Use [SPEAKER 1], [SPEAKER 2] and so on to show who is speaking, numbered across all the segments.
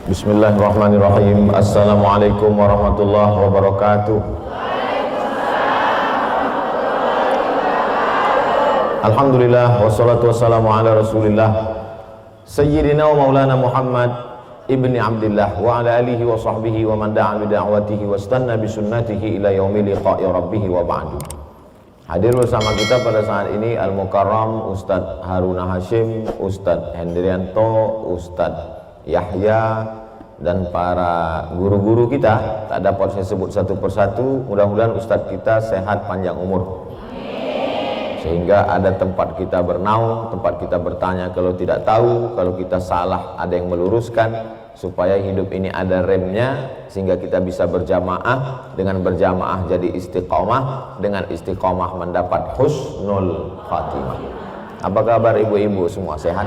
[SPEAKER 1] Bismillahirrahmanirrahim. Assalamualaikum warahmatullahi wabarakatuh. Alhamdulillah wassalatu wassalamu ala Rasulillah Sayyidina wa Maulana Muhammad ibni Abdillah wa ala alihi wa sahbihi wa man da'a bi da'watihi wa istanna bi sunnatihi ila yaumil liqa'i rabbih wa ba'du. Hadir bersama kita pada saat ini Al-Mukarram Ustadz Haruna Hasyim, Ustadz Hendrianto, Ustadz Yahya, dan para guru-guru kita. Tak dapat saya sebut satu persatu. Mudah-mudahan Ustadz kita sehat panjang umur, sehingga ada tempat kita bernaung, tempat kita bertanya kalau tidak tahu, kalau kita salah ada yang meluruskan, supaya hidup ini ada remnya, sehingga kita bisa berjamaah. Dengan berjamaah jadi istiqomah, dengan istiqomah mendapat husnul khatimah. Apa kabar ibu-ibu semua, sehat?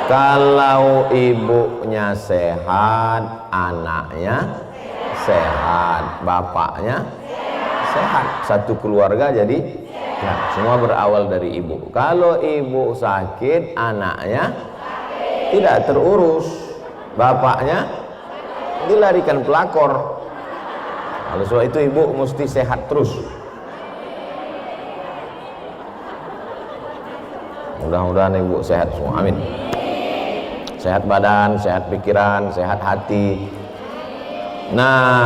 [SPEAKER 1] Kalau ibunya sehat, anaknya sehat, bapaknya sehat, satu keluarga jadi ya, semua berawal dari ibu. Kalau ibu sakit, anaknya tidak terurus, bapaknya dilarikan pelakor. Oleh sebab itu ibu mesti sehat terus. Mudah-mudahan ibu sehat semua, amin. Sehat badan, sehat pikiran, sehat hati. Nah,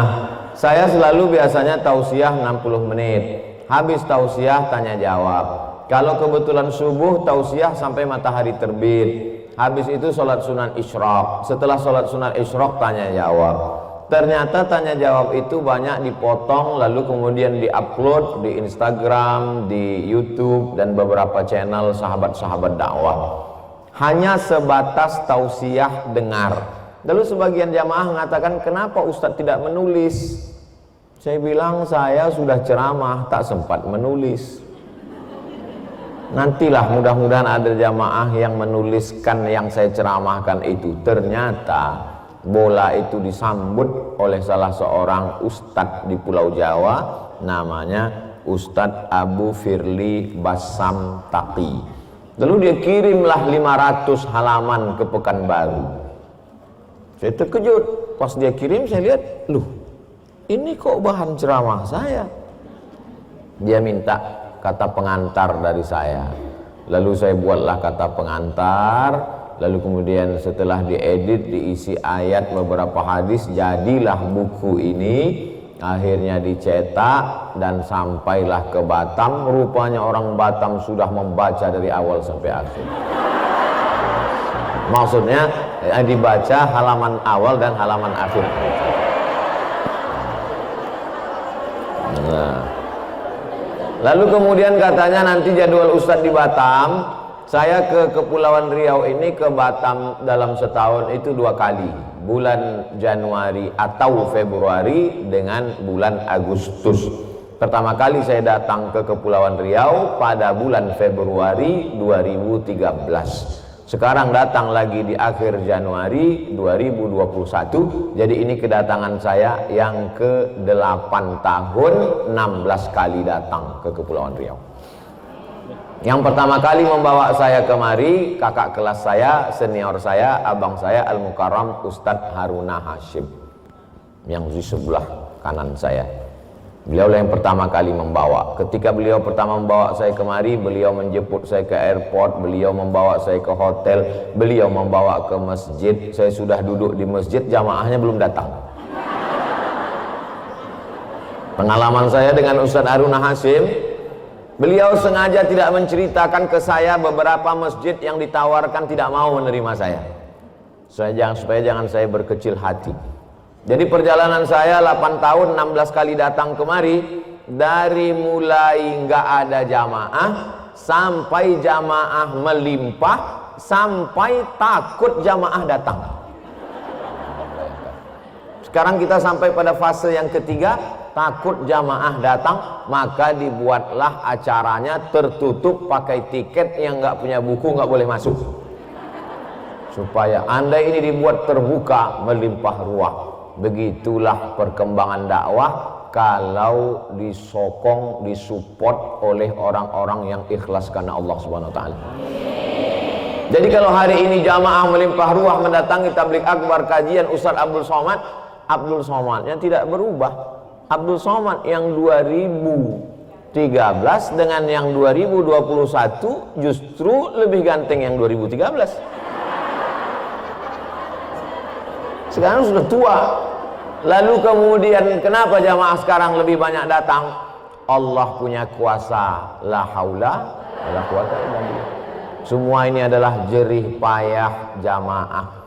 [SPEAKER 1] saya selalu biasanya tausiah 60 menit. Habis tausiah tanya jawab. Kalau kebetulan subuh tausiah sampai matahari terbit. Habis itu sholat sunan isyraq. Setelah sholat sunan isyraq tanya jawab. Ternyata tanya jawab itu banyak dipotong lalu kemudian diupload di Instagram, di YouTube, dan beberapa channel sahabat-sahabat dakwah. Hanya sebatas tausiah dengar. Lalu sebagian jamaah mengatakan, kenapa Ustadz tidak menulis? Saya bilang, saya sudah ceramah, tak sempat menulis. Nantilah mudah-mudahan ada jamaah yang menuliskan yang saya ceramahkan itu. Ternyata bola itu disambut oleh salah seorang ustadz di Pulau Jawa, namanya Ustadz Abu Firly Bassam Taqi. Lalu dia kirimlah 500 halaman ke Pekanbaru. Saya terkejut. Pas dia kirim saya lihat, loh, ini kok bahan ceramah saya. Dia minta kata pengantar dari saya. Lalu saya buatlah kata pengantar. Lalu kemudian setelah diedit, diisi ayat beberapa hadis, jadilah buku ini. Akhirnya dicetak dan sampailah ke Batam. Rupanya orang Batam sudah membaca dari awal sampai akhir. Maksudnya dibaca halaman awal dan halaman akhir. Nah. Lalu kemudian katanya nanti jadwal Ustadz di Batam. Saya ke Kepulauan Riau ini ke Batam dalam setahun itu 2 kali. Bulan Januari atau Februari dengan bulan Agustus. Pertama kali saya datang ke Kepulauan Riau pada bulan Februari 2013. Sekarang datang lagi di akhir Januari 2021. Jadi ini kedatangan saya yang ke-8 tahun, 16 kali datang ke Kepulauan Riau. Yang pertama kali membawa saya kemari kakak kelas saya, senior saya, abang saya Al-Mukarram Ustadz Haruna Hasyim yang di sebelah kanan saya. Beliau yang pertama kali membawa. Ketika beliau pertama membawa saya kemari, beliau menjemput saya ke airport, beliau membawa saya ke hotel, beliau membawa ke masjid. Saya sudah duduk di masjid, jamaahnya belum datang. Pengalaman saya dengan Ustadz Haruna Hasyim, beliau sengaja tidak menceritakan ke saya beberapa masjid yang ditawarkan tidak mau menerima saya. Supaya jangan saya berkecil hati. Jadi perjalanan saya 8 tahun 16 kali datang kemari, dari mulai nggak ada jamaah sampai jamaah melimpah, sampai takut jamaah datang. Sekarang kita sampai pada fase yang ketiga, takut jamaah datang, maka dibuatlah acaranya tertutup pakai tiket, yang nggak punya buku nggak boleh masuk. Supaya andai ini dibuat terbuka, melimpah ruah. Begitulah perkembangan dakwah kalau disokong, disupport oleh orang-orang yang ikhlas karena Allah Subhanahu wa taala. Jadi kalau hari ini jamaah melimpah ruah mendatangi tabligh akbar kajian Ustaz Abdul Somadnya tidak berubah. Abdul Somad yang 2013 dengan yang 2021 justru lebih ganteng yang 2013. Sekarang sudah tua. Lalu kemudian kenapa jamaah sekarang lebih banyak datang? Allah punya kuasa. La haula wala quwata illa billah. Semua ini adalah jerih payah jamaah.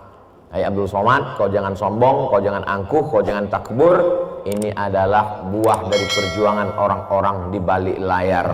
[SPEAKER 1] Hai Abdul Somad, kau jangan sombong, kau jangan angkuh, kau jangan takbur. Ini adalah buah dari perjuangan orang-orang di balik layar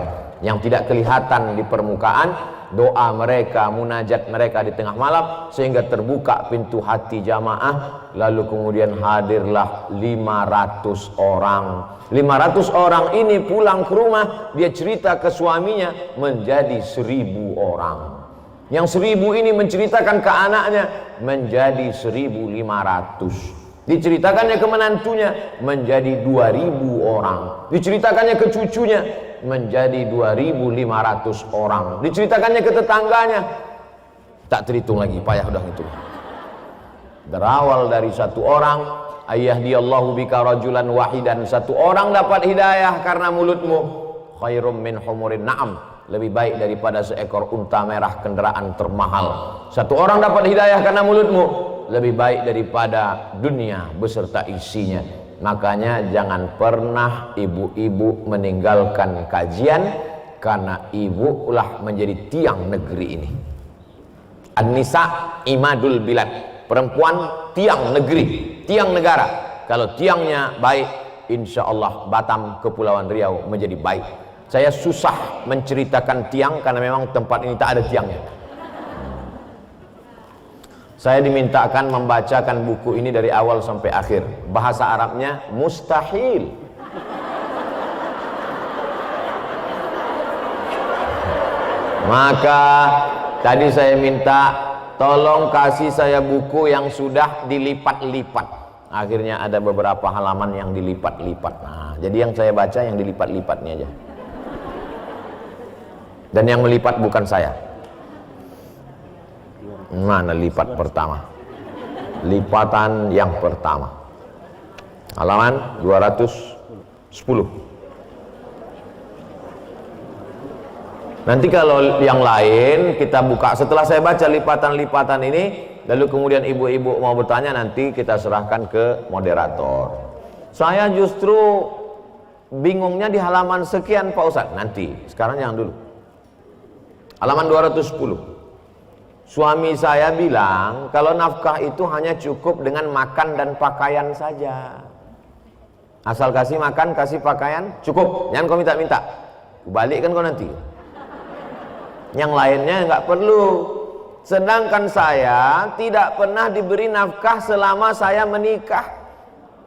[SPEAKER 1] yang tidak kelihatan di permukaan. Doa mereka, munajat mereka di tengah malam sehingga terbuka pintu hati jamaah. Lalu kemudian hadirlah 500 orang. 500 orang ini pulang ke rumah, dia cerita ke suaminya, menjadi 1000 orang. Yang 1000 ini menceritakan ke anaknya, menjadi 1500. Diceritakannya ke menantunya, menjadi 2000 orang. Diceritakannya ke cucunya, menjadi 2500 orang. Diceritakannya ke tetangganya, tak terhitung lagi, payah udah itu. Berawal dari satu orang, ayyahdiyallahu bika rajulan wahidan, satu orang dapat hidayah karena mulutmu, khairum min humurin na'am, lebih baik daripada seekor unta merah kendaraan termahal. Satu orang dapat hidayah karena mulutmu, lebih baik daripada dunia beserta isinya. Makanya jangan pernah ibu-ibu meninggalkan kajian, karena ibu ulah menjadi tiang negeri ini. An-nisa imadul bilad, perempuan tiang negeri, tiang negara. Kalau tiangnya baik, insya Allah Batam, Kepulauan Riau menjadi baik. Saya susah menceritakan tiang karena memang tempat ini tak ada tiangnya. Saya dimintakan membacakan buku ini dari awal sampai akhir. Bahasa Arabnya mustahil. Maka tadi saya minta tolong kasih saya buku yang sudah dilipat-lipat. Akhirnya ada beberapa halaman yang dilipat-lipat. Nah, jadi yang saya baca yang dilipat-lipatnya aja. Dan yang melipat bukan saya. Mana lipat pertama? Lipatan yang pertama. Halaman 210. Nanti kalau yang lain kita buka setelah saya baca lipatan-lipatan ini, lalu kemudian ibu-ibu mau bertanya, nanti kita serahkan ke moderator. Saya justru bingungnya di halaman sekian Pak Ustadz. Nanti, sekarang jangan dulu. Halaman 210. Suami saya bilang kalau nafkah itu hanya cukup dengan makan dan pakaian saja. Asal kasih makan, kasih pakaian, cukup. Jangan kau minta-minta. Balikkan kau nanti. Yang lainnya nggak perlu. Sedangkan saya tidak pernah diberi nafkah selama saya menikah.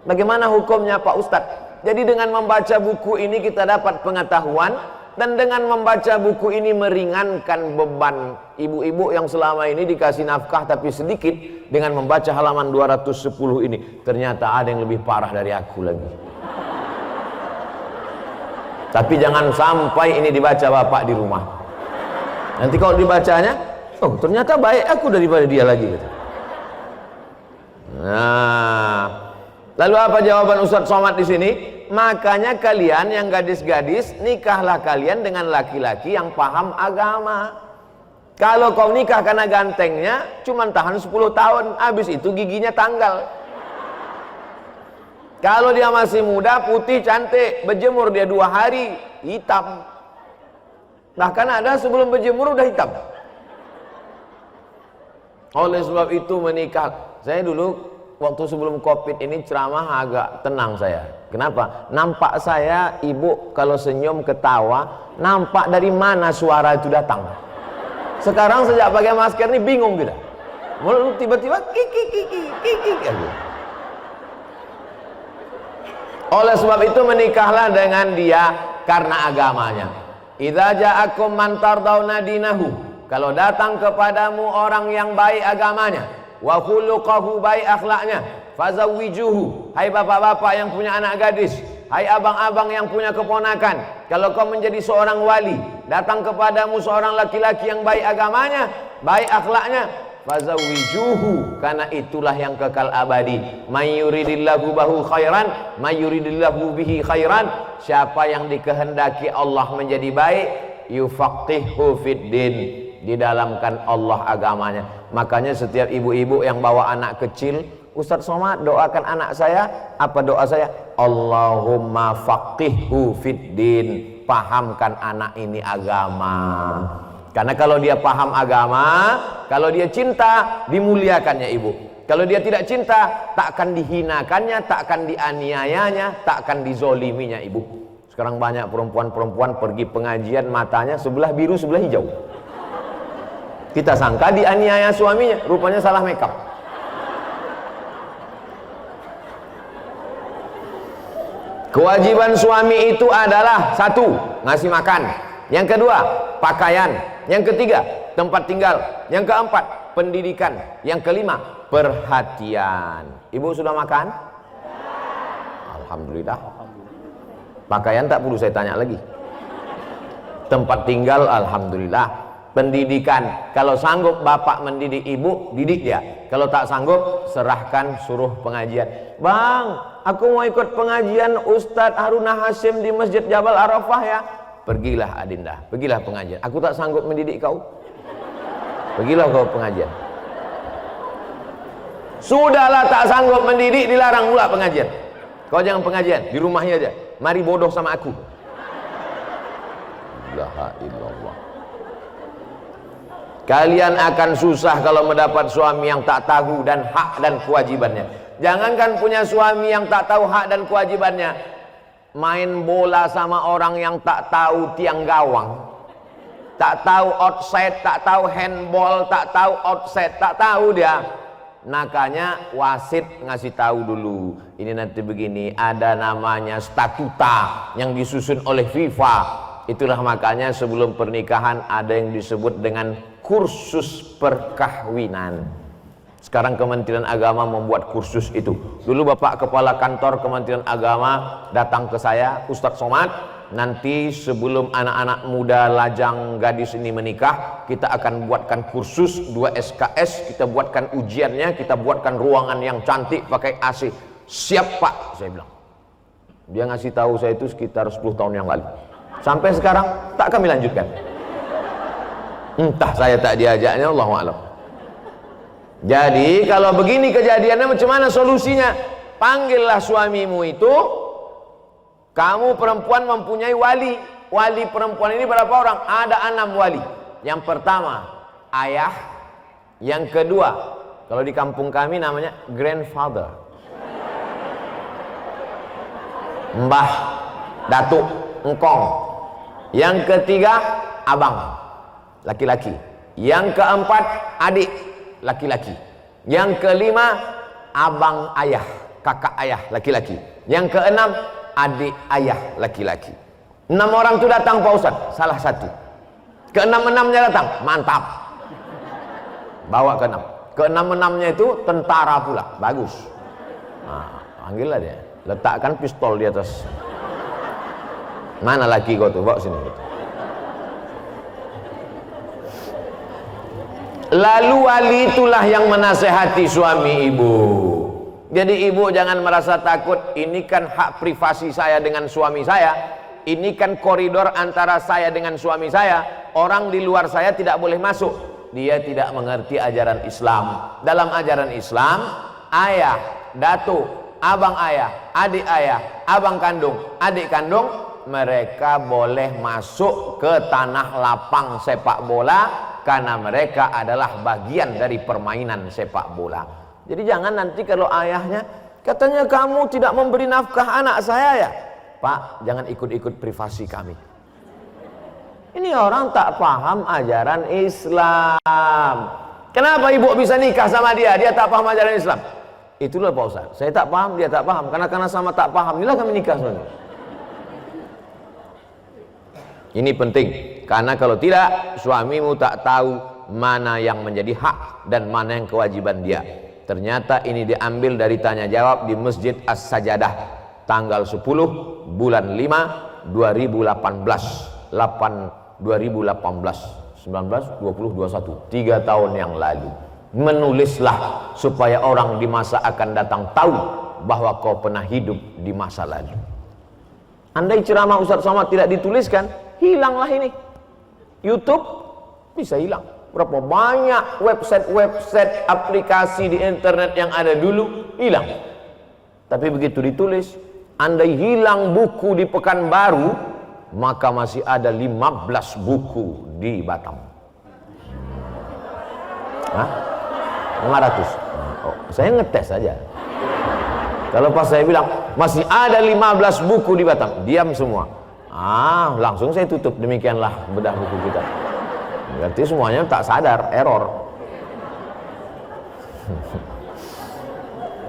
[SPEAKER 1] Bagaimana hukumnya Pak Ustadz? Jadi dengan membaca buku ini kita dapat pengetahuan, dan dengan membaca buku ini meringankan beban ibu-ibu yang selama ini dikasih nafkah tapi sedikit. Dengan membaca halaman 210 ini, ternyata ada yang lebih parah dari aku lagi. Tapi jangan sampai ini dibaca bapak di rumah. Nanti kalau dibacanya, oh ternyata baik aku daripada dia lagi. Nah, lalu apa jawaban Ustadz Somad di sini? Makanya kalian yang gadis-gadis, nikahlah kalian dengan laki-laki yang paham agama. Kalau kau nikah karena gantengnya, cuman tahan 10 tahun, habis itu giginya tanggal. Kalau dia masih muda, putih, cantik, berjemur dia 2 hari, hitam. Bahkan ada sebelum berjemur udah hitam. Oleh sebab itu menikah. Saya dulu waktu sebelum Covid ini ceramah agak tenang saya. Kenapa? Nampak saya ibu kalau senyum ketawa, nampak dari mana suara itu datang. Sekarang sejak pakai masker ini bingung kita. Mulut tiba-tiba kiki kiki kiki gitu. Oleh sebab itu menikahlah dengan dia karena agamanya. Idza ja'akum man tardawna dinahu. Kalau datang kepadamu orang yang baik agamanya, wa khuluquhu, baik akhlaknya, fazawwijuhu. Hai bapak-bapak yang punya anak gadis, hai abang-abang yang punya keponakan, kalau kau menjadi seorang wali, datang kepadamu seorang laki-laki yang baik agamanya, baik akhlaknya, fazawijuhu, karena itulah yang kekal abadi. Mayuridillahu bahu khairan, mayuridillahu bihi khairan, siapa yang dikehendaki Allah menjadi baik, yufaqihu fiddin, didalamkan Allah agamanya. Makanya setiap ibu-ibu yang bawa anak kecil, Ustadz Somad doakan anak saya, apa doa saya? Allahumma faqihhu fiddin, pahamkan anak ini agama. Karena kalau dia paham agama, kalau dia cinta, dimuliakannya ibu. Kalau dia tidak cinta, tak akan dihinakannya, tak akan dianiayanya, tak akan dizoliminya ibu. Sekarang banyak perempuan-perempuan pergi pengajian, matanya sebelah biru sebelah hijau. Kita sangka dianiaya suaminya, rupanya salah makeup. Kewajiban suami itu adalah satu, ngasih makan. Yang kedua, pakaian. Yang ketiga, tempat tinggal. Yang keempat, pendidikan. Yang kelima, perhatian. Ibu sudah makan? Alhamdulillah. Pakaian tak perlu saya tanya lagi. Tempat tinggal, alhamdulillah. Pendidikan, kalau sanggup bapak mendidik ibu, didik dia. Kalau tak sanggup, serahkan, suruh pengajian. Bang, aku mau ikut pengajian Ustadz Haruna Hasyim di Masjid Jabal Arafah ya. Pergilah Adinda, pergilah pengajian. Aku tak sanggup mendidik kau. Pergilah kau pengajian. Sudahlah tak sanggup mendidik, dilarang pula pengajian. Kau jangan pengajian, di rumahnya aja. Mari bodoh sama aku. La ilaha illallah. Kalian akan susah kalau mendapat suami yang tak tahu dan hak dan kewajibannya. Jangankan punya suami yang tak tahu hak dan kewajibannya, main bola sama orang yang tak tahu tiang gawang, tak tahu outside, tak tahu handball, tak tahu outside, tak tahu dia. Nakanya wasit ngasih tahu dulu, ini nanti begini, ada namanya statuta yang disusun oleh FIFA. Itulah makanya sebelum pernikahan ada yang disebut dengan kursus perkahwinan. Sekarang Kementerian Agama membuat kursus itu. Dulu Bapak Kepala Kantor Kementerian Agama datang ke saya, Ustadz Somad, nanti sebelum anak-anak muda lajang gadis ini menikah, kita akan buatkan kursus 2 SKS, kita buatkan ujiannya, kita buatkan ruangan yang cantik pakai AC. Siap Pak, saya bilang. Dia ngasih tahu saya itu sekitar 10 tahun yang lalu. Sampai sekarang tak kami lanjutkan. Entah saya tak diajaknya, Allahu a'lam. Jadi kalau begini kejadiannya, macam mana solusinya? Panggillah suamimu itu. Kamu perempuan mempunyai wali. Wali perempuan ini berapa orang? Ada 6 wali. Yang pertama, ayah. Yang kedua, kalau di kampung kami namanya grandfather, mbah, datuk, engkong. Yang ketiga, abang, laki-laki. Yang keempat, adik, laki-laki. Yang kelima, abang ayah, kakak ayah, laki-laki. Yang keenam, adik ayah, laki-laki. 6 orang itu datang Pak Ustadz, salah satu. Keenam-enamnya datang, mantap. Bawa ke 6. Keenam-enamnya itu tentara pula, bagus. Nah, panggillah dia, letakkan pistol di atas. Mana laki kau tuh, bawa sini. Lalu wali itulah yang menasehati suami ibu. Jadi ibu jangan merasa takut, ini kan hak privasi saya dengan suami saya. Ini kan koridor antara saya dengan suami saya. Orang di luar saya tidak boleh masuk. Dia tidak mengerti ajaran Islam. Dalam ajaran Islam, ayah, datuk, abang ayah, adik ayah, abang kandung, adik kandung, mereka boleh masuk ke tanah lapang sepak bola karena mereka adalah bagian dari permainan sepak bola. Jadi jangan nanti kalau ayahnya katanya kamu tidak memberi nafkah anak saya ya, Pak, jangan ikut-ikut privasi kami. Ini orang tak paham ajaran Islam. Kenapa ibu bisa nikah sama dia? Dia tak paham ajaran Islam. Itulah Pak Ustaz, saya tak paham, dia tak paham. Karena sama tak paham, inilah kami nikah sebenarnya. Ini penting, karena kalau tidak, suamimu tak tahu mana yang menjadi hak dan mana yang kewajiban dia. Ternyata ini diambil dari tanya jawab di Masjid As-Sajadah tanggal 10 bulan 5 2018. 19, 20, 21, 3 tahun yang lalu. Menulislah supaya orang di masa akan datang tahu bahwa kau pernah hidup di masa lalu. Andai ceramah Ustaz Somad tidak dituliskan, hilanglah ini. YouTube bisa hilang. Berapa banyak website aplikasi di internet yang ada dulu hilang. Tapi begitu ditulis, andai hilang buku di Pekanbaru, maka masih ada 15 buku di Batam. Hah? 500. Oh, saya ngetes saja. Kalau pas saya bilang masih ada 15 buku di Batam, diam semua. Langsung saya tutup. Demikianlah bedah buku kita. Berarti semuanya tak sadar, error.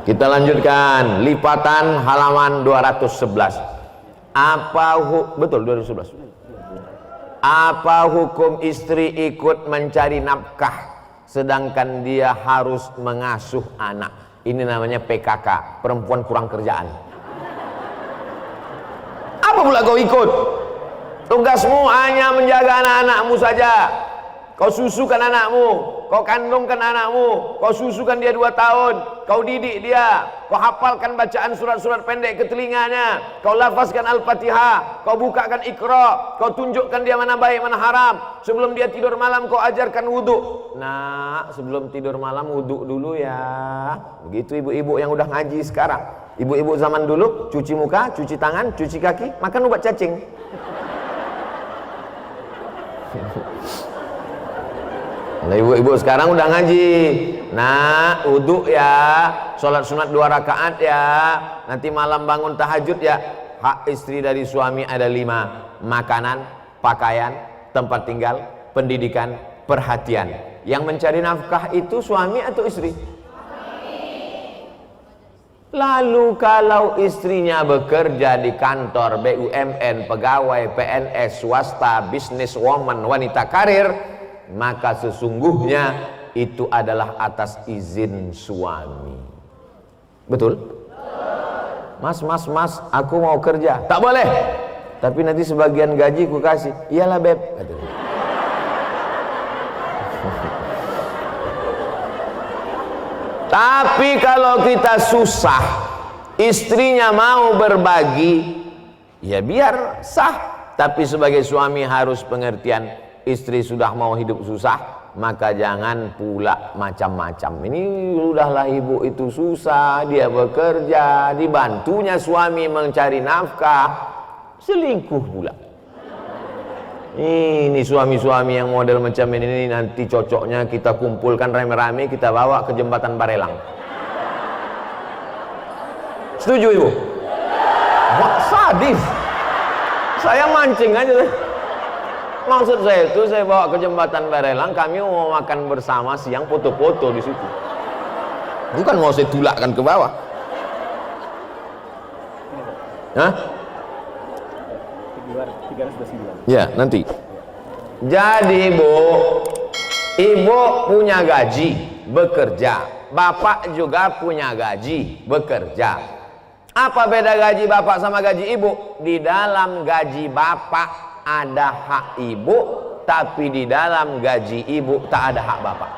[SPEAKER 1] Kita lanjutkan lipatan halaman 211. Betul 211. Apa hukum istri ikut mencari nafkah sedangkan dia harus mengasuh anak? Ini namanya PKK, perempuan kurang kerjaan. Apa pula kau ikut? Tugasmu hanya menjaga anak-anakmu saja. Kau susukan anakmu, kau kandungkan anakmu, kau susukan dia 2 tahun, kau didik dia, kau hafalkan bacaan surat-surat pendek ke telinganya, kau lafazkan Al-Fatihah, kau bukakan Iqra, kau tunjukkan dia mana baik mana haram. Sebelum dia tidur malam kau ajarkan wudhu. Nah, sebelum tidur malam wudhu dulu ya. Begitu ibu-ibu yang udah ngaji sekarang. Ibu-ibu zaman dulu cuci muka, cuci tangan, cuci kaki, makan obat cacing. Nah, ibu-ibu sekarang udah ngaji. Nah, wudhu ya, sholat sunat 2 rakaat ya, nanti malam bangun tahajud ya. Hak istri dari suami ada 5: makanan, pakaian, tempat tinggal, pendidikan, perhatian. Yang mencari nafkah itu suami atau istri? Lalu kalau istrinya bekerja di kantor BUMN, pegawai PNS, swasta, businesswoman, wanita karir, maka sesungguhnya itu adalah atas izin suami. Betul? Mas, aku mau kerja. Tak boleh. Tapi nanti sebagian gaji ku kasih. Iyalah beb. Tapi kalau kita susah, istrinya mau berbagi, ya biar sah. Tapi sebagai suami harus pengertian, istri sudah mau hidup susah, maka jangan pula macam-macam. Ini udahlah ibu itu susah, dia bekerja, dibantunya suami mencari nafkah, selingkuh pula. Ini suami-suami yang model macam ini nanti cocoknya kita kumpulkan rame-rame, kita bawa ke jembatan Barelang. Setuju ibu? Wah, sadis. Saya mancing aja. Maksud saya itu saya bawa ke jembatan Barelang, kami mau makan bersama siang, foto-foto di situ. Bukan mau saya tulakkan ke bawah. Hah? Ya, nanti. Jadi ibu punya gaji, bekerja. Bapak juga punya gaji, bekerja. Apa beda gaji bapak sama gaji ibu? Di dalam gaji bapak ada hak ibu, tapi di dalam gaji ibu tak ada hak bapak.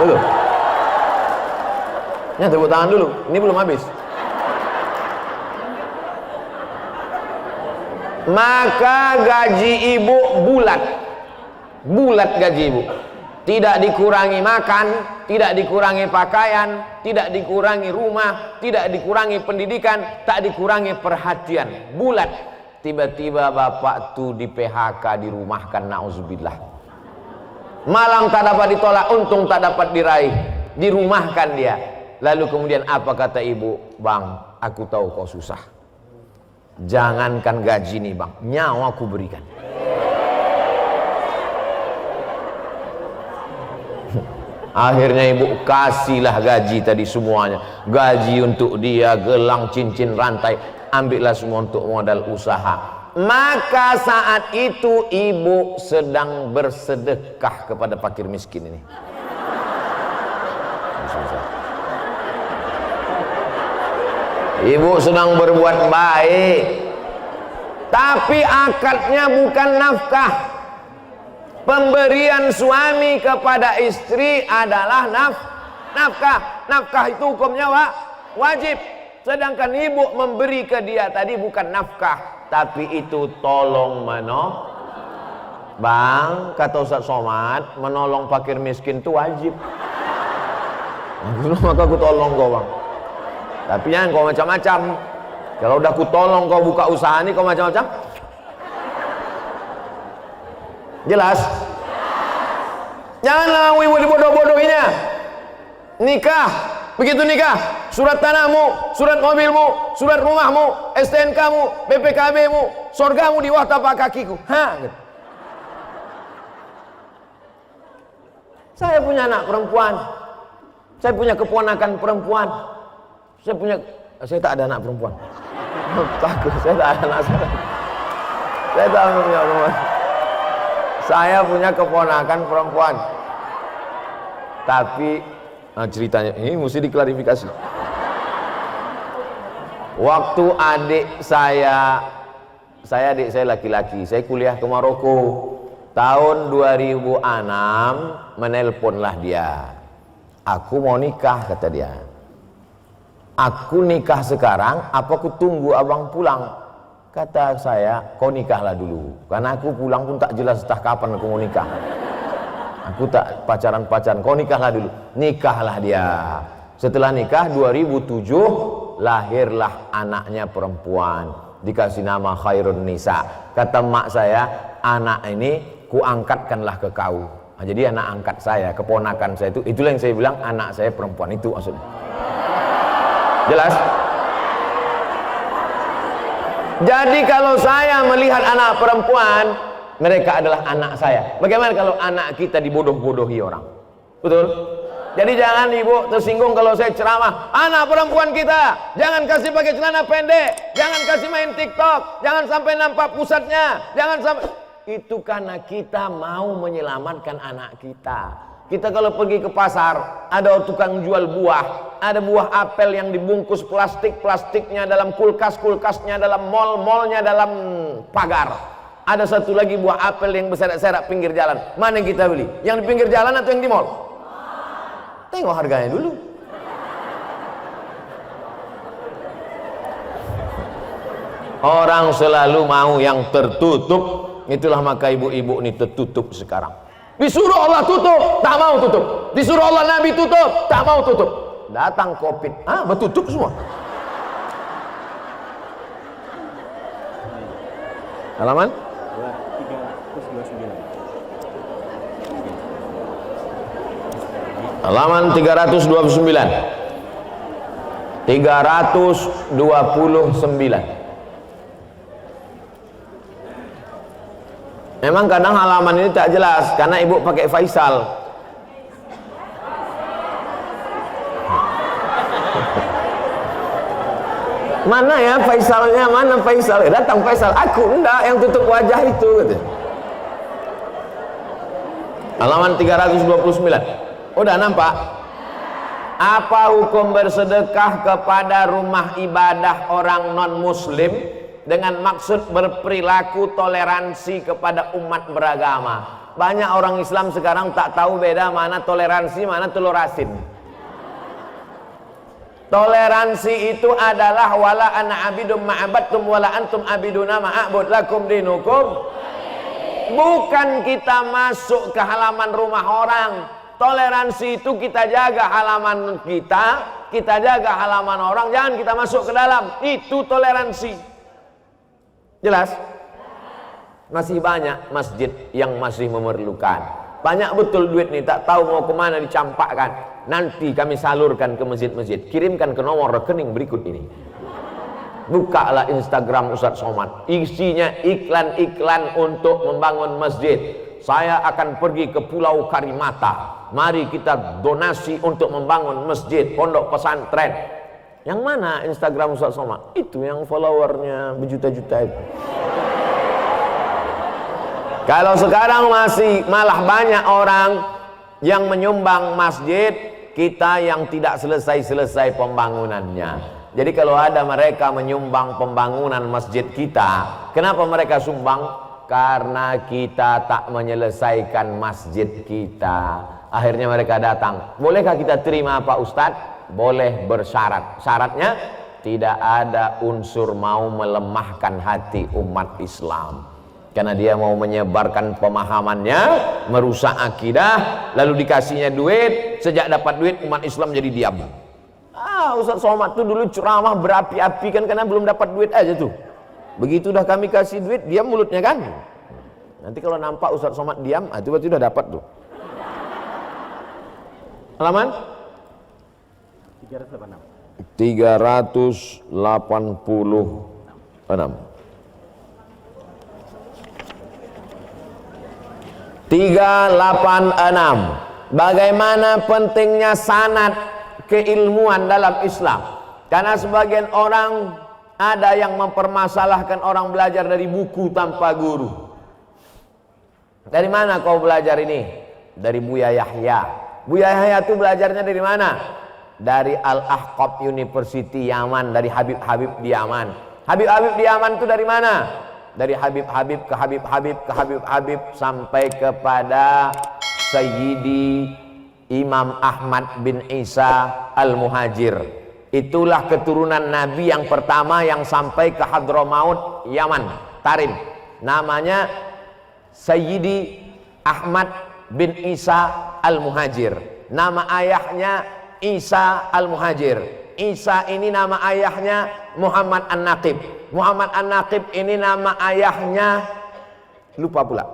[SPEAKER 1] Betul? Ya, tepuk tangan dulu. Ini belum habis. Maka gaji ibu bulat gaji ibu, tidak dikurangi makan, tidak dikurangi pakaian, tidak dikurangi rumah, tidak dikurangi pendidikan, tak dikurangi perhatian, bulat. Tiba-tiba bapak tuh di PHK, dirumahkan, nauzubillah. Malang tak dapat ditolak, untung tak dapat diraih, dirumahkan dia. Lalu kemudian apa kata ibu? Bang, aku tahu kau susah. Jangankan gaji nih bang, nyawa aku berikan. Akhirnya ibu kasihlah gaji tadi semuanya. Gaji untuk dia, gelang, cincin, rantai. Ambillah semua untuk modal usaha. Maka saat itu ibu sedang bersedekah kepada fakir miskin ini. Ibu sedang berbuat baik. Tapi akadnya bukan nafkah. Pemberian suami kepada istri adalah nafkah. Nafkah itu hukumnya wajib. Sedangkan ibu memberi ke dia tadi bukan nafkah, tapi itu tolong menolong. Bang, kata Ustaz Somad, menolong fakir miskin itu wajib. Maka aku tolong kau bang. Tapi jangan kau macam-macam. Kalau udah aku tolong kau buka usaha ini kau macam-macam. Jelas? Janganlah ibu dibodoh-bodohinya. Nikah, begitu nikah, surat tanahmu, surat mobilmu, surat rumahmu, STNK-mu, BPKB-mu, surgamu di bawah tapak kakiku. Gitu. Saya punya anak perempuan, saya punya keponakan perempuan, saya tak ada anak perempuan. Takut, saya tak ada anak saya. Saya tak punya perempuan. Saya punya keponakan perempuan. Tapi ceritanya ini mesti diklarifikasi. Waktu adik saya laki-laki, saya kuliah ke Maroko. Tahun 2006 menelponlah dia. Aku mau nikah, kata dia. Aku nikah sekarang, apa aku tunggu abang pulang? Kata saya, kau nikahlah dulu. Karena aku pulang pun tak jelas entah kapan aku mau nikah. Aku tak pacaran-pacaran, kau nikahlah dulu. Nikahlah dia. Setelah nikah 2007 lahirlah anaknya perempuan. Dikasih nama Khairun Nisa. Kata mak saya, anak ini ku angkatkanlah ke kau. Nah, jadi anak angkat saya, keponakan saya itu, itulah yang saya bilang anak saya perempuan itu maksudnya. Jelas? Jadi kalau saya melihat anak perempuan, mereka adalah anak saya. Bagaimana kalau anak kita dibodoh-bodohi orang? Betul? Jadi jangan ibu tersinggung kalau saya ceramah, anak perempuan kita jangan kasih pakai celana pendek, jangan kasih main TikTok, jangan sampai nampak pusatnya, jangan sampai. Itu karena kita mau menyelamatkan anak kita. Kita kalau pergi ke pasar, ada tukang jual buah, ada buah apel yang dibungkus plastiknya dalam kulkas-kulkasnya, dalam mall-mallnya, dalam pagar. Ada satu lagi buah apel yang berserak-serak pinggir jalan. Mana yang kita beli? Yang di pinggir jalan atau yang di mall? Tengok harganya dulu. Orang selalu mau yang tertutup. Itulah maka ibu-ibu ini tertutup sekarang. Disuruh Allah tutup, tak mau tutup. Disuruh Allah Nabi tutup, tak mau tutup. Datang COVID, bertutup semua. Halaman 329. Halaman 329. 329. Memang kadang halaman ini tak jelas karena ibu pakai Faisal. Mana ya Faisalnya? Mana Faisal? Datang Faisal, aku enggak yang tutup wajah itu, gitu. Halaman 329. Udah nampak? Apa hukum bersedekah kepada rumah ibadah orang non muslim dengan maksud berperilaku toleransi kepada umat beragama? Banyak orang Islam sekarang tak tahu beda mana toleransi, mana telur asin. Toleransi itu adalah wala ana abidum ma'abadtum wala antum abiduna ma'abud lakum dinukum. Bukan kita masuk ke halaman rumah orang. Toleransi itu kita jaga halaman kita jaga halaman orang, jangan kita masuk ke dalam. Itu toleransi. Jelas? Masih banyak masjid yang masih memerlukan. Banyak betul duit nih, tak tahu mau kemana dicampakkan. Nanti kami salurkan ke masjid-masjid. Kirimkan ke nomor rekening berikut ini. Bukalah Instagram Ustaz Somad, isinya iklan-iklan untuk membangun masjid. Saya akan pergi ke Pulau Karimata. Mari kita donasi untuk membangun masjid, pondok pesantren. Yang mana Instagram Ustaz Somad? Itu yang followernya berjuta-juta itu. Kalau sekarang masih malah banyak orang yang menyumbang masjid kita yang tidak selesai-selesai pembangunannya. Jadi kalau ada mereka menyumbang pembangunan masjid kita, kenapa mereka sumbang? Karena kita tak menyelesaikan masjid kita. Akhirnya mereka datang. Bolehkah kita terima Pak Ustadz? Boleh bersyarat. Syaratnya tidak ada unsur mau melemahkan hati umat Islam. Karena dia mau menyebarkan pemahamannya, merusak akidah, lalu dikasihnya duit. Sejak dapat duit umat Islam jadi diam. Ustaz Somad tuh dulu ceramah berapi-api kan karena belum dapat duit aja tuh. Begitu dah kami kasih duit, diam mulutnya kan. Nanti kalau nampak Ustaz Somad diam, itu berarti udah dapat tuh. Halaman 386. 386. Bagaimana pentingnya sanad keilmuan dalam Islam? Karena sebagian orang ada yang mempermasalahkan orang belajar dari buku tanpa guru. Dari mana kau belajar ini? Dari Buya Yahya. Buya Yahya itu belajarnya dari mana? Dari Al-Ahqaf University Yaman, dari Habib-Habib di Yaman. Habib-Habib di Yaman itu dari mana? Dari Habib-Habib ke Habib-Habib ke Habib-Habib sampai kepada Sayyidi Imam Ahmad bin Isa Al-Muhajir. Itulah keturunan Nabi yang pertama yang sampai ke Hadramaut Yaman, Tarim. Namanya Sayyidi Ahmad bin Isa Al-Muhajir. Nama ayahnya Isa Al-Muhajir. Isa ini nama ayahnya Muhammad An-Naqib. Muhammad An-Naqib ini nama ayahnya lupa pula,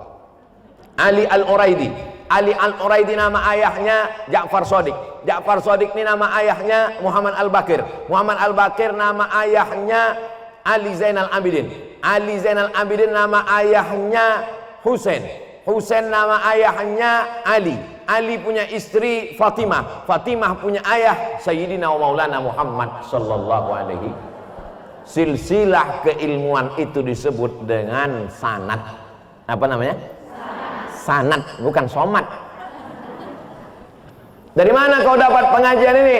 [SPEAKER 1] Ali Al-Uraidi. Ali Al-Uraidi nama ayahnya Ja'far Shadiq. Ja'far Shadiq ini nama ayahnya Muhammad Al-Bakir. Muhammad Al-Bakir nama ayahnya Ali Zainal Abidin. Ali Zainal Abidin nama ayahnya Husain. Husain nama ayahnya Ali. Ali punya istri Fatimah. Fatimah punya ayah Sayyidina wa Maulana Muhammad sallallahu alaihi. Silsilah keilmuan itu disebut dengan sanad. Apa namanya? Sanad, bukan somat. Dari mana kau dapat pengajian ini?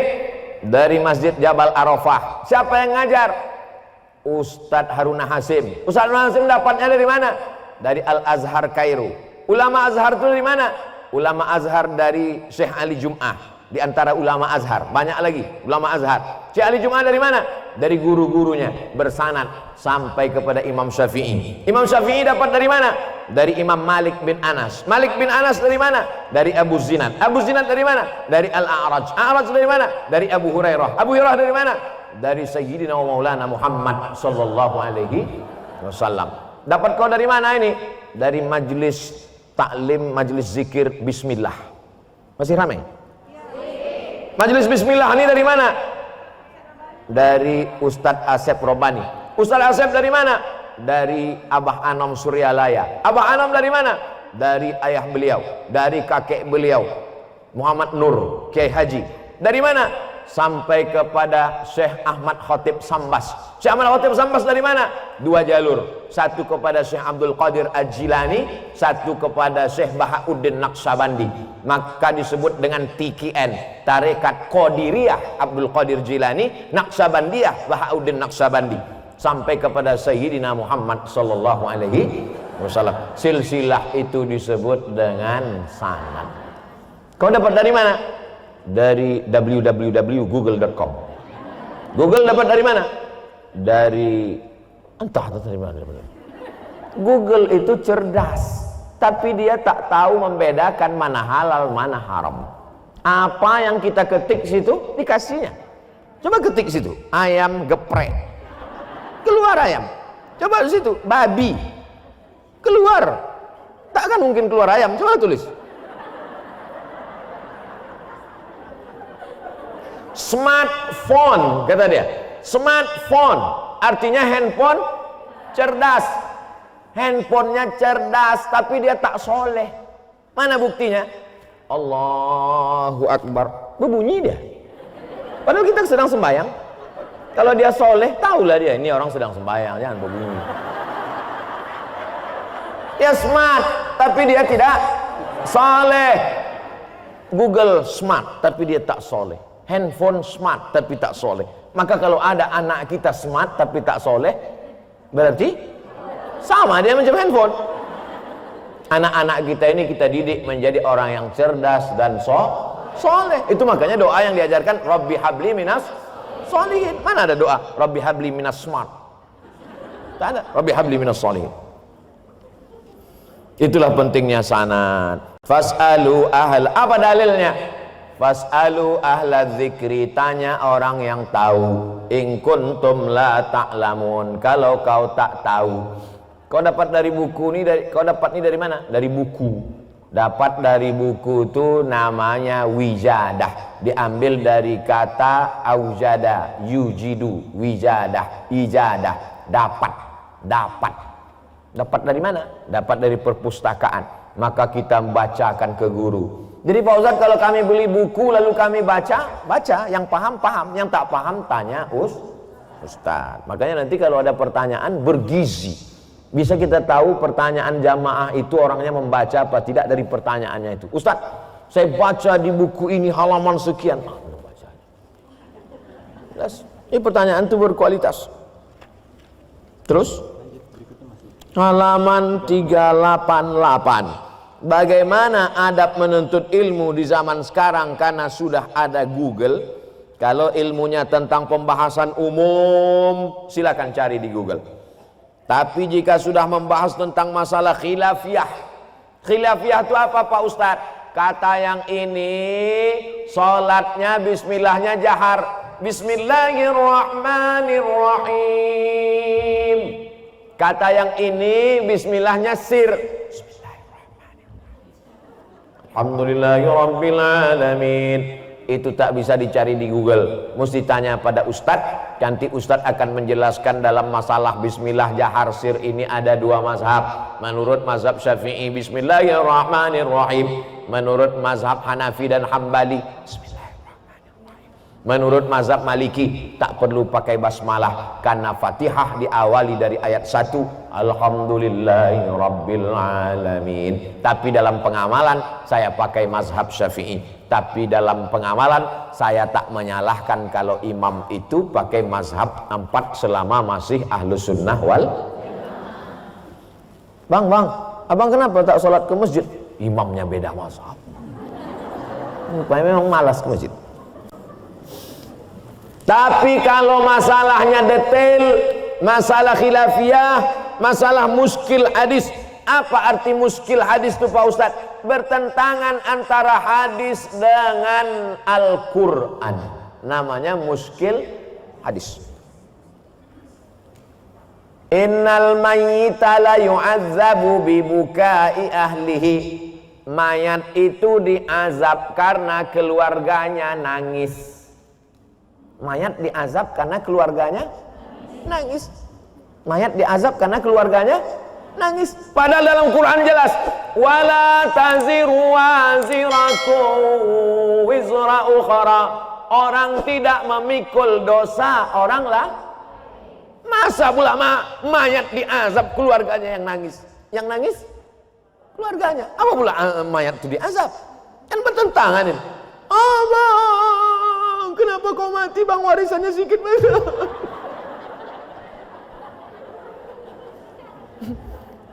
[SPEAKER 1] Dari Masjid Jabal Arafah. Siapa yang ngajar? Ustadz Haruna Hasim. Ustadz Haruna Hasim dapatnya dari mana? Dari Al-Azhar Kairo. Ulama Azhar itu dari mana? Ulama Azhar dari Syekh Ali Jum'ah. Di antara ulama Azhar, banyak lagi ulama Azhar. Syekh Ali Jum'ah dari mana? Dari guru-gurunya, bersanad sampai kepada Imam Syafi'i. Imam Syafi'i dapat dari mana? Dari Imam Malik bin Anas. Malik bin Anas dari mana? Dari Abu Zinad. Abu Zinad dari mana? Dari Al-A'raj. A'raj dari mana? Dari Abu Hurairah. Abu Hurairah dari mana? Dari Sayyidina wa Maulana Muhammad sallallahu alaihi wasallam. Dapat kau dari mana ini? Dari majelis taklim, majelis zikir Bismillah. Masih ramai? Majelis Bismillah ini dari mana? Dari Ustadz Asep Robani. Ustadz Asep dari mana? Dari Abah Anom Suryalaya. Abah Anom dari mana? Dari ayah beliau, dari kakek beliau Muhammad Nur Kiai Haji. Dari mana? Sampai kepada Syekh Ahmad Khatib Sambas. Syekh Ahmad Khatib Sambas dari mana? Dua jalur. Satu kepada Syekh Abdul Qadir Al-Jilani, satu kepada Syekh Bahauddin Naqsabandi. Maka disebut dengan TKN, Tarekat Qadiriyah Abdul Qadir Jilani, Naqsabandiyah Bahauddin Naqsabandi. Sampai kepada Sayyidina Muhammad sallallahu alaihi wasallam. Silsilah itu disebut dengan sanad. Kau dapat dari mana? Dari www.google.com. Google dapat dari mana? Dari entah dari mana. Google itu cerdas, tapi dia tak tahu membedakan mana halal mana haram. Apa yang kita ketik situ dikasihnya. Coba ketik situ, ayam geprek, keluar ayam. Coba di situ, babi, keluar. Tak akan mungkin keluar ayam. Coba tulis. Smartphone, kata dia. Smartphone artinya handphone cerdas. Handphonenya cerdas, tapi dia tak soleh. Mana buktinya? Allahu Akbar, berbunyi dia. Padahal kita sedang sembahyang. Kalau dia soleh, tahulah dia ini orang sedang sembahyang, jangan berbunyi. Dia smart, tapi dia tidak soleh. Google smart, tapi dia tak soleh. handphone smart tapi tak soleh. Maka kalau ada anak kita smart tapi tak soleh, berarti sama dia macam handphone. Anak-anak kita ini kita didik menjadi orang yang cerdas dan soleh. Itu makanya doa yang diajarkan, Rabbi habli minas solihin. Mana ada doa Rabbi habli minas smart? Tak ada. Rabbi habli minas solihin. Itulah pentingnya sanad. Fas'alu ahl. Apa dalilnya? Fas'alu ahla dzikri, tanya orang yang tahu. In kuntum la ta'lamun, kalau kau tak tahu. Kau dapat dari buku ini, kau dapat ini dari mana? Dari buku. Dapat dari buku itu namanya wijadah. Diambil dari kata aujada, yujidu, wijadah, ijadah, dapat. Dapat dari mana? Dapat dari perpustakaan. Maka kita membacakan ke guru. Jadi Pak Ustadz, kalau kami beli buku lalu kami baca, yang paham, yang tak paham tanya Ustadz. Makanya nanti kalau ada pertanyaan bergizi, bisa kita tahu pertanyaan jamaah itu orangnya membaca apa tidak dari pertanyaannya itu. Ustadz, saya baca di buku ini halaman sekian. Ini pertanyaan itu berkualitas. Terus halaman 388. Bagaimana adab menuntut ilmu di zaman sekarang karena sudah ada Google. Kalau ilmunya tentang pembahasan umum, silakan cari di Google. Tapi jika sudah membahas tentang masalah khilafiyah. Khilafiyah itu apa Pak Ustadz? Kata yang ini sholatnya bismillahnya jahar. Bismillahirrahmanirrahim. Kata yang ini bismillahnya sir. Alhamdulillahirrabbilalamin. Itu tak bisa dicari di Google, mesti tanya pada Ustadz. Nanti Ustadz akan menjelaskan dalam masalah bismillah jahar sir ini ada dua mazhab. Menurut mazhab Syafi'i bismillahirrahmanirrahim. Menurut mazhab Hanafi dan Hambali menurut mazhab Maliki tak perlu pakai basmalah karena Fatihah diawali dari ayat 1 Alhamdulillahirrabbilalamin. Tapi dalam pengamalan saya pakai mazhab Syafi'i. Tapi dalam pengamalan saya tak menyalahkan kalau imam itu pakai mazhab 4 selama masih ahlus sunnah wal. Bang, abang kenapa tak sholat ke masjid? Imamnya beda mazhab. Memang malas ke masjid. Tapi kalau masalahnya detail, masalah khilafiyah, masalah muskil hadis. Apa arti muskil hadis itu Pak Ustadz? Bertentangan antara hadis dengan Al-Quran. Namanya muskil hadis. Innal mayyita la yu'adzabu bibukai ahlihi. Mayat itu diazab karena keluarganya nangis. Mayat diazab karena keluarganya nangis. Mayat diazab karena keluarganya nangis. Padahal dalam Quran jelas, wala taziru waziratu wizra ukhra. Orang tidak memikul dosa orang lah. Masa pula mayat diazab keluarganya yang nangis? Yang nangis keluarganya. Apa pula mayat itu diazab? Kan bertentangan ini. Abang, kenapa kau mati bang, warisannya sedikit banget.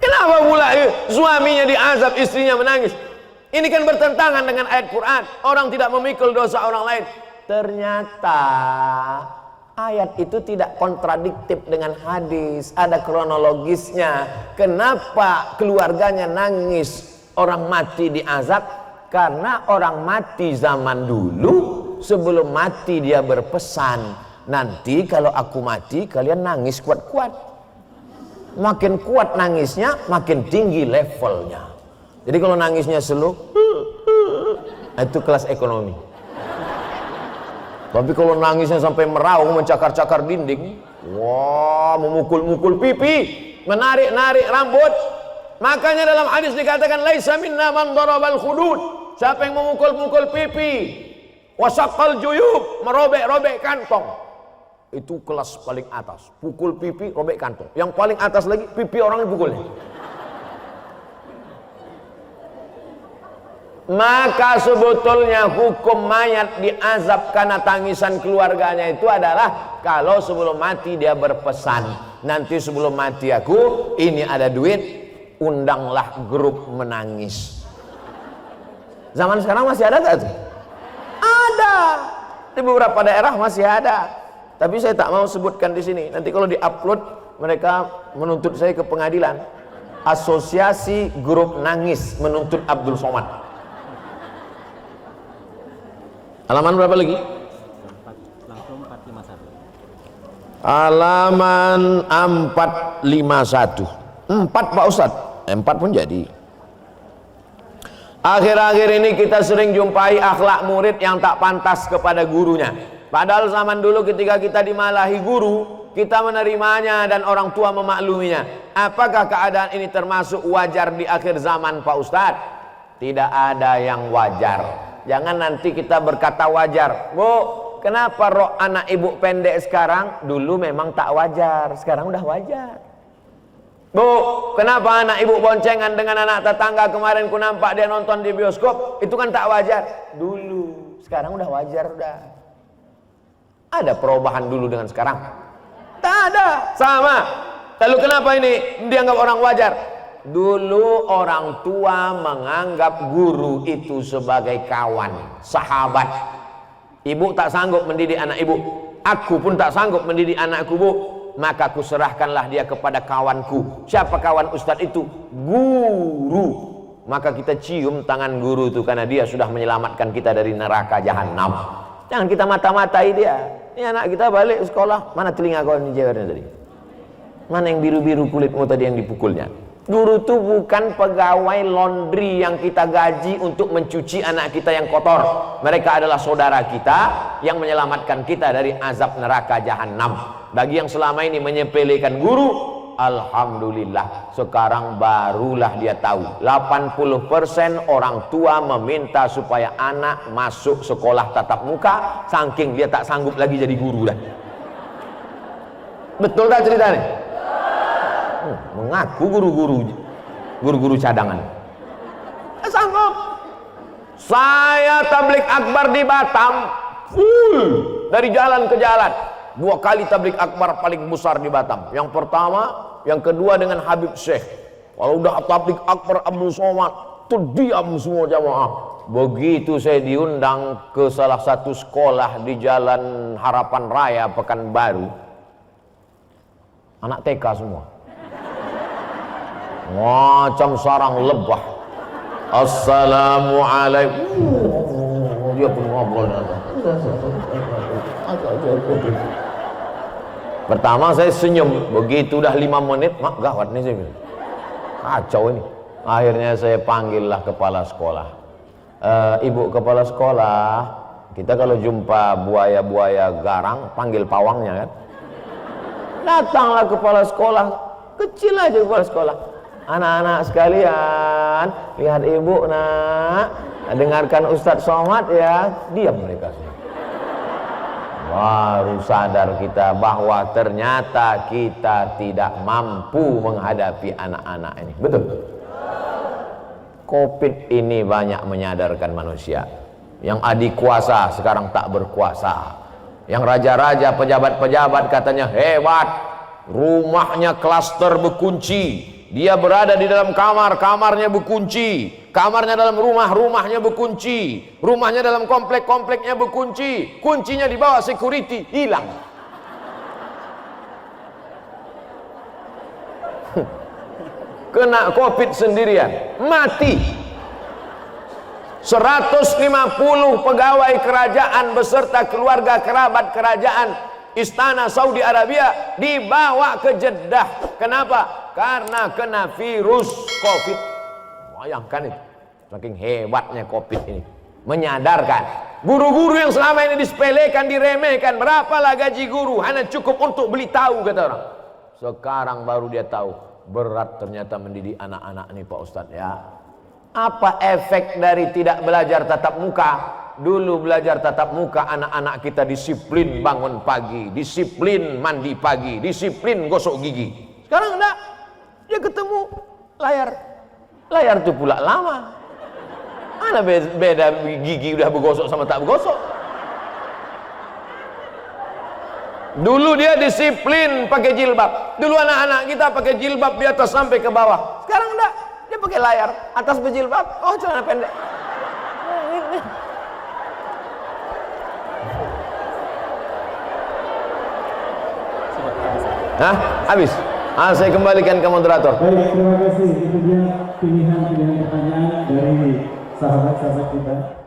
[SPEAKER 1] Kenapa pula suaminya diazab, istrinya menangis? Ini kan bertentangan dengan ayat Quran. Orang tidak memikul dosa orang lain. Ternyata ayat itu tidak kontradiktif dengan hadis. Ada kronologisnya. Kenapa keluarganya nangis, orang mati diazab? Karena orang mati zaman dulu sebelum mati dia berpesan, nanti kalau aku mati kalian nangis kuat-kuat. Makin kuat nangisnya, makin tinggi levelnya. Jadi kalau nangisnya slow, itu kelas ekonomi. Tapi kalau nangisnya sampai meraung, mencakar-cakar dinding, wah, memukul-mukul pipi, menarik-narik rambut. Makanya dalam hadis dikatakan laisa minna man darabal khudud. Siapa yang memukul-mukul pipi, wasaqqal juyub, merobek-robek kantong. Itu kelas paling atas. Pukul pipi, robek kantong. Yang paling atas lagi, pipi orang dipukulnya. Maka sebetulnya hukum mayat diazab karena tangisan keluarganya itu adalah kalau sebelum mati dia berpesan, nanti sebelum mati aku ini ada duit, undanglah grup menangis. Zaman sekarang masih ada gak tuh? Ada. Di beberapa daerah masih ada. Tapi saya tak mau sebutkan di sini. Nanti kalau diupload mereka menuntut saya ke pengadilan. Asosiasi Grup Nangis menuntut Abdul Somad. Halaman berapa lagi?
[SPEAKER 2] Langsung 451.
[SPEAKER 1] Halaman 451. 4 Pak Ustadz. 4 pun jadi. Akhir-akhir ini kita sering jumpai akhlak murid yang tak pantas kepada gurunya. Padahal zaman dulu ketika kita dimarahi guru, kita menerimanya dan orang tua memakluminya. Apakah keadaan ini termasuk wajar di akhir zaman Pak Ustadz? Tidak ada yang wajar. Jangan nanti kita berkata wajar. Bu, kenapa rok anak ibu pendek sekarang? Dulu memang tak wajar, sekarang udah wajar. Bu, kenapa anak ibu boncengan dengan anak tetangga? Kemarin ku nampak dia nonton di bioskop. Itu kan tak wajar dulu, sekarang udah wajar udah. Ada perubahan dulu dengan sekarang? Tak ada, sama. Lalu kenapa ini dianggap orang wajar? Dulu orang tua menganggap guru itu sebagai kawan, sahabat. Ibu tak sanggup mendidik anak ibu, aku pun tak sanggup mendidik anakku, Bu. Maka ku serahkanlah dia kepada kawanku. Siapa kawan Ustadz itu? Guru. Maka kita cium tangan guru itu karena dia sudah menyelamatkan kita dari neraka jahanam. Jangan kita mata-matai dia. Ini anak kita balik sekolah, mana telinga kau ini jawabannya tadi? Mana yang biru-biru kulitmu tadi yang dipukulnya? Guru itu bukan pegawai laundry yang kita gaji untuk mencuci anak kita yang kotor. Mereka adalah saudara kita yang menyelamatkan kita dari azab neraka jahanam. Bagi yang selama ini menyepelekan guru, alhamdulillah sekarang barulah dia tahu 80% orang tua meminta supaya anak masuk sekolah tatap muka, saking dia tak sanggup lagi jadi guru dah. Betul tak ceritanya? Mengaku guru-guru cadangan. Sanggup. Saya tablik akbar di Batam full dari jalan ke jalan. 2 kali tablik akbar paling besar di Batam. Yang pertama, yang kedua dengan Habib Syekh. Kalau udah tablik akbar Abdul Somad, terdiam semua jamaah. Begitu saya diundang ke salah satu sekolah di Jalan Harapan Raya Pekanbaru, anak TK semua. Macam sarang lebah. Assalamualaikum. Dia pun ngobrol. Pertama saya senyum. Begitu udah 5 menit, mak gawat nih saya bilang. Kacau ini. Akhirnya saya panggillah kepala sekolah. Ibu kepala sekolah, kita kalau jumpa buaya-buaya garang, panggil pawangnya kan. Datanglah kepala sekolah, kecil aja kepala sekolah. Anak-anak sekalian, lihat ibu nak, dengarkan Ustadz Somad ya. Diam mereka semua. Baru sadar kita bahwa ternyata kita tidak mampu menghadapi anak-anak ini. Betul? Covid ini banyak menyadarkan manusia. Yang adik kuasa sekarang tak berkuasa. Yang raja-raja, pejabat-pejabat katanya hebat, rumahnya klaster berkunci. Dia berada di dalam kamar, kamarnya berkunci. Kamarnya dalam rumah, rumahnya berkunci. Rumahnya dalam komplek, kompleknya berkunci. Kuncinya dibawa security, hilang. Kena Covid sendirian, mati. 150 pegawai kerajaan beserta keluarga kerabat kerajaan istana Saudi Arabia dibawa ke Jeddah. Kenapa? Karena kena virus Covid. Bayangkan itu, saking hebatnya Covid ini. Menyadarkan guru-guru yang selama ini disepelekan, diremehkan. Berapalah gaji guru? Hanya cukup untuk beli tahu, kata orang. Sekarang baru dia tahu berat ternyata mendidik anak-anak ini Pak Ustadz ya. Apa efek dari tidak belajar tatap muka? Dulu belajar tatap muka, anak-anak kita disiplin bangun pagi, disiplin mandi pagi, disiplin gosok gigi. Sekarang enggak. Dia ketemu layar itu pula lama. Mana beda gigi udah bergosok sama tak bergosok? Dulu dia disiplin pakai jilbab. Dulu anak-anak kita pakai jilbab di atas sampai ke bawah. Sekarang enggak, dia pakai layar, atas berjilbab, oh celana pendek. Hah? Habis? Saya kembalikan ke moderator.
[SPEAKER 3] Baik, terima kasih. Itu dia pilihan pertanyaan dari sahabat-sahabat kita.